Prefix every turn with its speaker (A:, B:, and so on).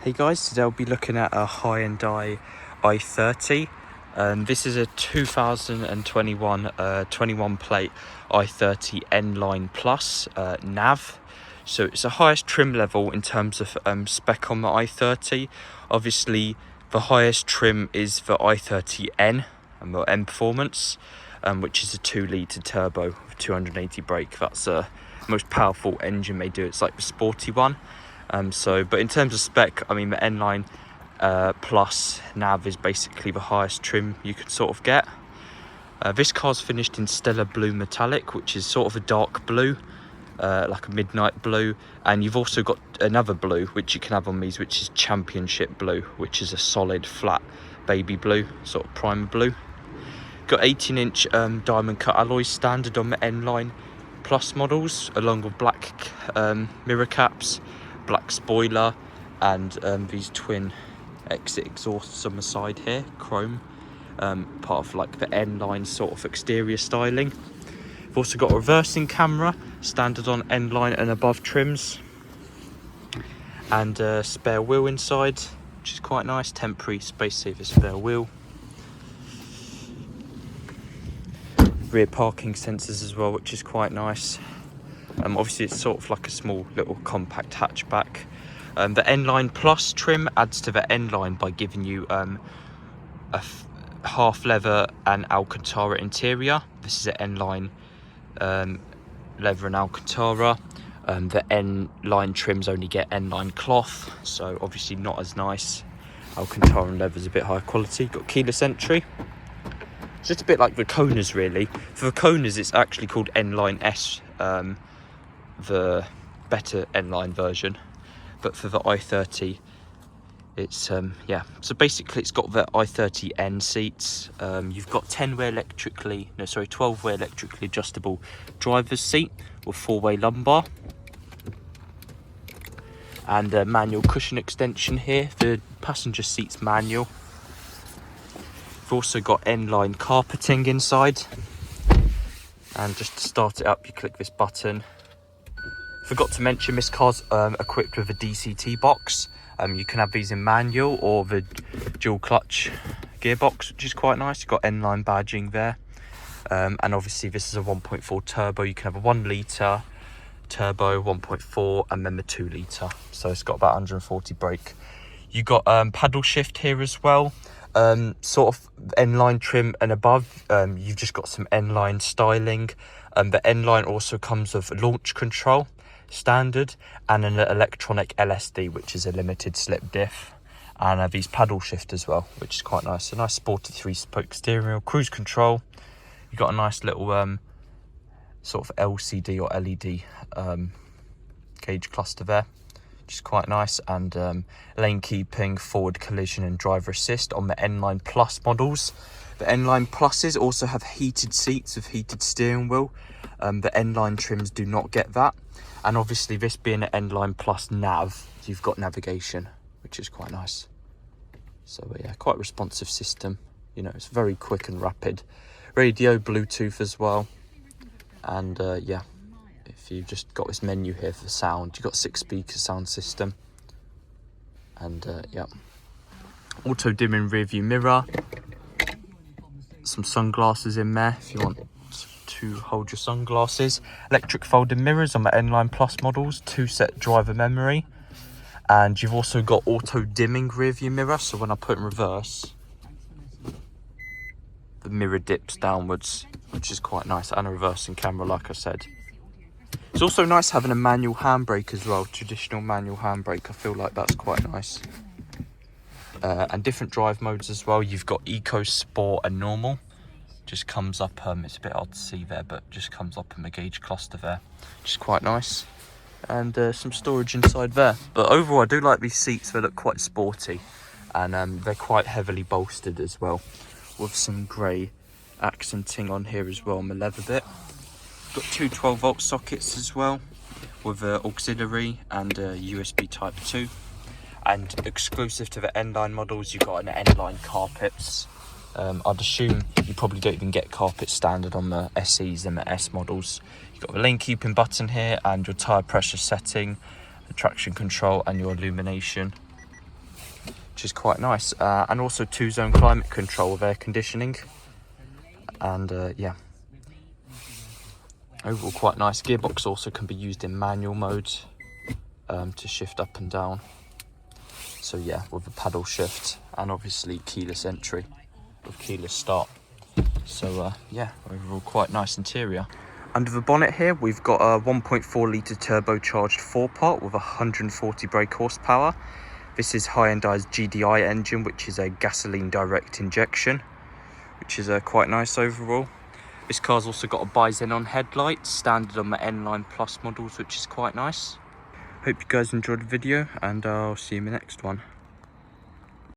A: Hey guys, today I'll be looking at a Hyundai i30. This is a 2021 21 plate i30 N-Line Plus nav. So it's the highest trim level in terms of spec on the i30. Obviously, the highest trim is the i30N and the N Performance, which is a 2-litre turbo with 280 brake. That's the most powerful engine they do. It's like the sporty one. But in terms of spec, I mean, the N-Line Plus nav is basically the highest trim you could sort of get. This car's finished in Stellar Blue Metallic, which is sort of a dark blue, like a midnight blue. And you've also got another blue, which you can have on these, which is Championship Blue, which is a solid, flat baby blue, sort of primer blue. Got 18-inch diamond cut alloys standard on the N-Line Plus models, along with black mirror caps, black spoiler, and these twin exit exhausts on the side here, chrome, part of like the N-Line sort of exterior styling. We've also got a reversing camera, standard on N-Line and above trims, and a spare wheel inside, which is quite nice, temporary space saver spare wheel. Rear parking sensors as well, which is quite nice. Obviously it's sort of like a small little compact hatchback. The N-Line Plus trim adds to the N-Line by giving you a half leather and Alcantara interior. This is an N-Line leather and Alcantara. The N-Line trims only get N-Line cloth, so obviously not as nice. Alcantara and leather is a bit higher quality. Got keyless entry. It's just a bit like the Konas really. For the Konas it's actually called N-Line S, the better N-Line version, but for the i30 it's so basically it's got the i30N seats. You've got 12-way electrically adjustable driver's seat with 4-way lumbar, and a manual cushion extension here. The passenger seat's manual. We've also got N-Line carpeting inside, and just to start it up you click this button. Forgot to mention this car's equipped with a DCT box. You can have these in manual or the dual clutch gearbox, which is quite nice. You've got N-Line badging there. And obviously this is a 1.4 turbo. You can have a 1-litre turbo, 1.4, and then the 2-litre. So it's got about 140 brake. You got paddle shift here as well. Sort of N-Line trim and above. You've just got some N-Line styling. The N-Line also comes with launch control standard and an electronic LSD, which is a limited slip diff, and these paddle shift as well, which is quite nice. A nice sporty 3-spoke steering wheel, cruise control. You've got a nice little sort of LCD or LED gauge cluster there, which is quite nice, and lane keeping, forward collision and driver assist on the N-Line Plus models. The N-Line Pluses also have heated seats with heated steering wheel. The N-Line trims do not get that. And obviously this being an N-Line Plus nav, you've got navigation, which is quite nice. So yeah, quite a responsive system. You know, it's very quick and rapid. Radio, Bluetooth as well. And yeah, if you've just got this menu here for sound, you've got 6-speaker sound system. And yeah, auto dimming rear view mirror. Some sunglasses in there if you want to hold your sunglasses. Electric folding mirrors on the N-Line Plus models, 2-set driver memory, and you've also got auto dimming rear view mirror, so when I put in reverse the mirror dips downwards, which is quite nice, and a reversing camera like I said. It's also nice having a manual handbrake as well, traditional manual handbrake. I feel like that's quite nice. And different drive modes as well. You've got Eco, Sport and Normal. Just comes up, it's a bit hard to see there, but just comes up in the gauge cluster there, which is quite nice. And some storage inside there. But overall I do like these seats. They look quite sporty, and they're quite heavily bolstered as well, with some grey accenting on here as well on the leather bit. Got two 12-volt sockets as well, with auxiliary and USB type 2. And exclusive to the N-Line models, you've got an N-Line carpets. I'd assume you probably don't even get carpet standard on the SEs and the S models. You've got the lane keeping button here, and your tyre pressure setting, the traction control and your illumination. which is quite nice. And also 2-zone climate control with air conditioning. And yeah, overall quite nice. Gearbox also can be used in manual mode to shift up and down. So yeah, with a paddle shift, and obviously keyless entry with keyless start. So yeah, overall quite nice interior. Under the bonnet here, we've got a 1.4 litre turbocharged 4-part with 140 brake horsepower. This is Hyundai's GDi engine, which is a gasoline direct injection, which is quite nice overall. This car's also got a bi-xenon headlights, standard on the N-Line Plus models, which is quite nice. Hope you guys enjoyed the video, and I'll see you in the next one.